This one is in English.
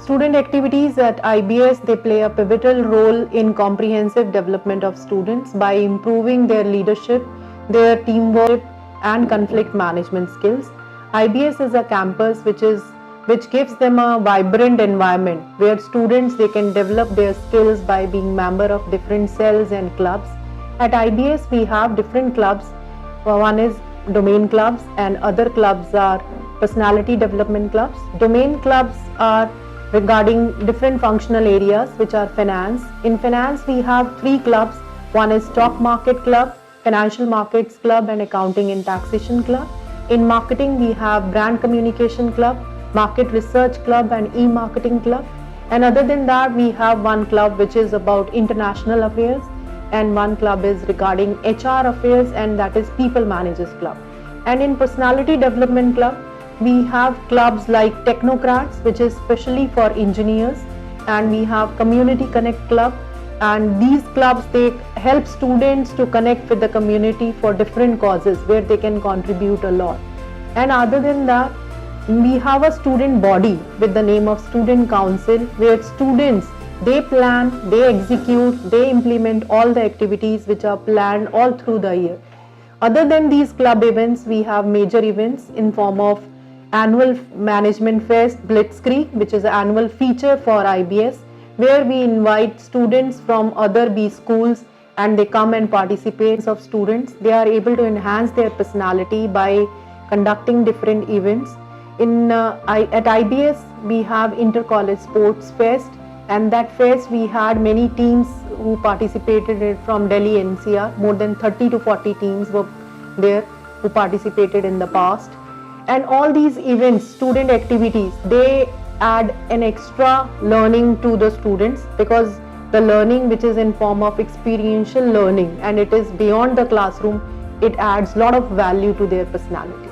Student activities at IBS, they play a pivotal role in comprehensive development of students by improving their leadership, their teamwork and conflict management skills. IBS is a campus which gives them a vibrant environment where students they can develop their skills by being member of different cells and clubs. At IBS we have different clubs. One is domain clubs and other clubs are personality development clubs. Domain clubs are regarding different functional areas which are finance. In finance we have 3 clubs. One is stock market club, financial markets club and accounting and taxation club. In marketing we have brand communication club, market research club and e-marketing club. And other than that we have one club which is about international affairs and one club is regarding HR affairs and that is people managers club. And in personality development club we have clubs like technocrats which is specially for engineers, and we have community connect club, and these clubs they help students to connect with the community for different causes where they can contribute a lot. And other than that we have a student body with the name of student council where students they plan, they execute, they implement all the activities which are planned all through the year. Other than these club events we have major events in form of annual management fest Blitzkrieg, which is an annual feature for IBS where we invite students from other B schools and they come and participate. Of students they are able to enhance their personality by conducting different events. At IBS we have inter-college sports fest, and that fest we had many teams who participated from Delhi NCR. More than 30 to 40 teams were there who participated in the past. And all these events, student activities, they add an extra learning to the students, because the learning which is in form of experiential learning and it is beyond the classroom, it adds a lot of value to their personality.